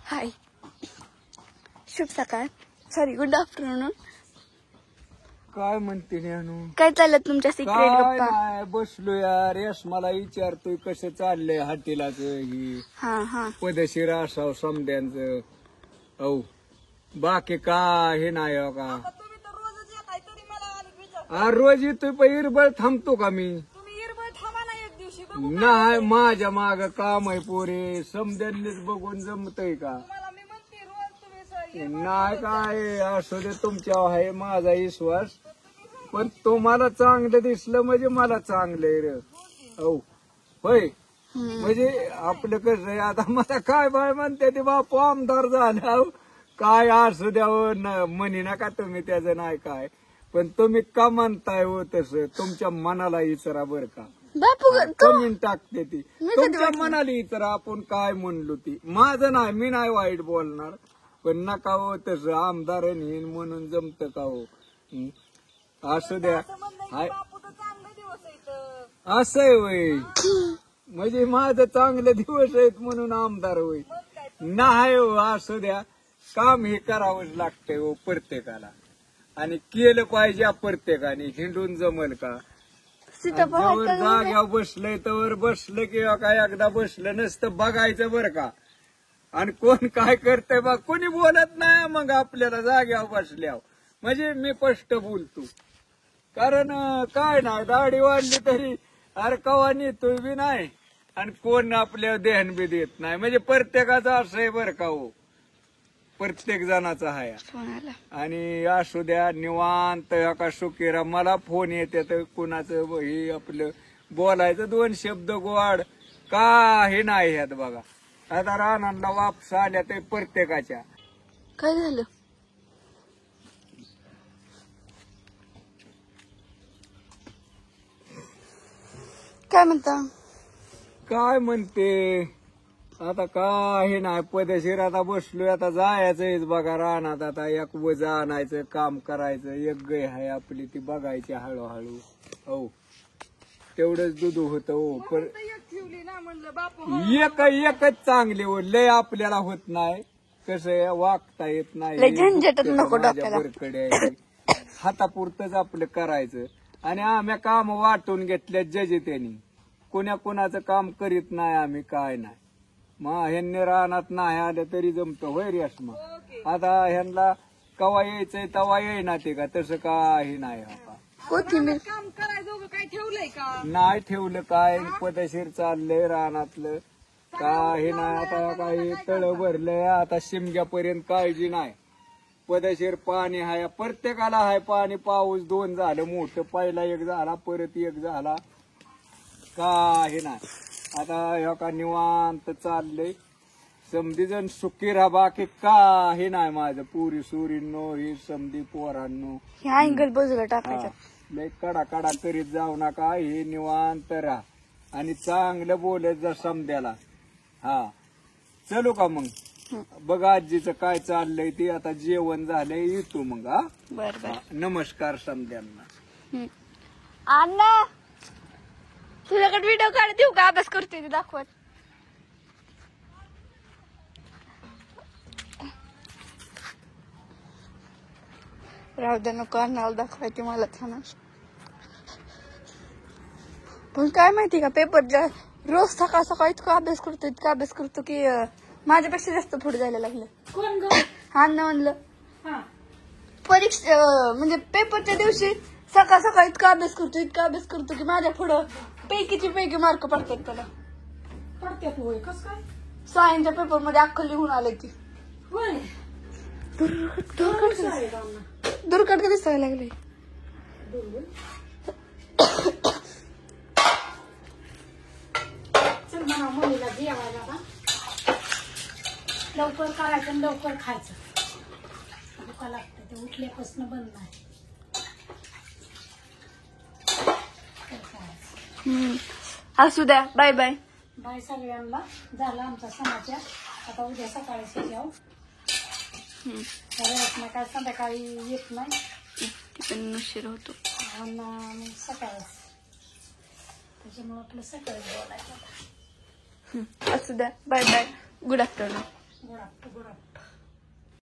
हाय, शुभ सकाळ, sorry good afternoon. काय म्हणते न्यानू? काय चाललं तुमच्या सिक्रेट काय गप्पा? नाही बसलो यार. यश मला विचारतोय कसं चाललंय हॉटेलाच ही हा हा. पदशीर असाव समद्यांचं. औ बाकी काय हे नाही हो का. रोज येतोय पण इरबळ थांबतो का मी? नाही माझ्या माग काम आहे पोरे. समद्यांनीच बघून जमतय का? नाही काय असू दे, तुमच्यावर आहे माझा विश्वास. पण तुम्हाला चांगलं दिसलं म्हणजे मला चांगलं आहे रे. हो होय. म्हणजे आपलं कसं आहे आता, मला काय बाय म्हणते ते बापू आमदार झाला काय असू द्यावं म्हणी नका तुम्ही त्याचं नाही काय. पण तुम्ही का म्हणताय हो तसं? तुमच्या मनाला विचारा बर का. बापू कमेंट टाकते ती तुमच्या मनाला विचारा आपण काय म्हणलो ती. माझं नाही, मी नाही वाईट बोलणार. पण नका हो तसं. आमदार नेन म्हणून जमत का हो? असू द्या. असं आहे वय. म्हणजे माझं चांगले दिवस आहेत म्हणून आमदार होय नाही हो. असू द्या, काम हे करावंच लागतंय हो प्रत्येकाला. आणि केलं पाहिजे प्रत्येकाने. हिंडून जमल का? जवळ जाग्यावर बसलंय तर बसलं किंवा काय एकदा बसलं नसतं बघायचं बरं का. आणि कोण काय करतंय बा कोणी बोलत नाही मग आपल्याला जाग्यावर बसल्यावर. म्हणजे मी स्पष्ट बोलतो. कारण काय नाही दाढी वाढली तरी अरे कवा नेतोय बी नाही आणि कोण आपल्या ध्यान बी देत नाही. म्हणजे प्रत्येकाचं असं आहे बरं का हो. प्रत्येक जणाचा आहे. आणि असू द्या निवांत का सुकेरा. मला फोन येते तर कुणाचं हे आपलं बोलायचं दोन शब्द गोड काही नाही ह्यात बघा. आता रानांना वापस आल्या तर प्रत्येकाच्या. काय झालं? काय म्हणता? काय म्हणते आता काय नाही पदशीर. आता बसलोय आता जायचंय बघा रानात. आता एक वज आणायचं काम करायचं. एक गाय आहे आपली ती बघायची हळूहळू. हो तेवढंच दूध होत हो. पण एकच चांगली हो. लय आपल्याला होत नाही. कसं वागता येत नाही. झंझटच नको डोक्याला. बरकडे हातापुरतच आपलं करायचं. आणि आम्ही काम वाटून घेतल्या जजे त्यांनी. कोण्या कोणाचं काम करीत नाही आम्ही काय नाही. मग ह्यांनी रानात नाही आलं तरी जमतं होय रेशमा. आता ह्यांना कवा यायचंय तवा येईना ते का. तसं काही नाही आता. कोथिंबीर काम करायचं काय ठेवलंय का? नाही ठेवलं काय. पदशीर चाललंय रानातलं काही नाही. आता काही तळ भरलंय आता शिमग्यापर्यंत काळजी नाही. पदशीर पाणी आहे प्रत्येकाला आहे पाणी. पाऊस दोन झालं मोठं. पहिला एक झाला परत एक झाला. काही नाही आता ह्या का निवांत चाललंय. समधी जण सुखी राहा. बाकी काही नाही माझं. पुरी सुरींनो ही समधी पोरांनो ह्या अँगल बाजूला टाकायचं. लय कडा कडा करीत जाऊ नका. हे निवांत राहा आणि चांगलं बोलत जा समद्याला. हा चलो का मग. बघा आजीचं काय चाललंय ते. आता जेवण झालंय येतो मग. हा बर बर. नमस्कार समद्यांना. अण्णा तुझ्याकडे व्हिडिओ काढ देऊ का? अभ्यास करतोय ते दाखवत. राहू द्या नको अण्णाला दाखवायचे मला छान. पण काय माहिती का पेपर रोज सकाळ सकाळ इतका अभ्यास करतो की माझ्यापेक्षा जास्त पुढे जायला लागलं. कोण ग? अण्णा म्हणलं परीक्षा म्हणजे पेपरच्या दिवशी सकाळ सकाळ इतका अभ्यास करतो की माझ्या पुढं पैकीचे पैकी मार्क पडतात त्याला. पडत्यात होय. कस काय? सायन्सच्या पेपर मध्ये अख्खं लिहून आलं की. होय. दुर्कट कधी दिसायला लागले. चल म्हणा मुलीला जेवायला का. लवकर करायचं आणि लवकर खायचं. भुका लागतं ते उठल्यापासून बंद नाही. असू द्या. Bye bye. बाय सगळ्यांना. झाला आमचा समाचार. आता उद्या सकाळी जाऊ. काय संध्याकाळी येत नाही. पण उशीर होतो सकाळीच. त्याच्यामुळे आपलं सकाळी बोलायचं. असू द्या. Bye bye. Good afternoon.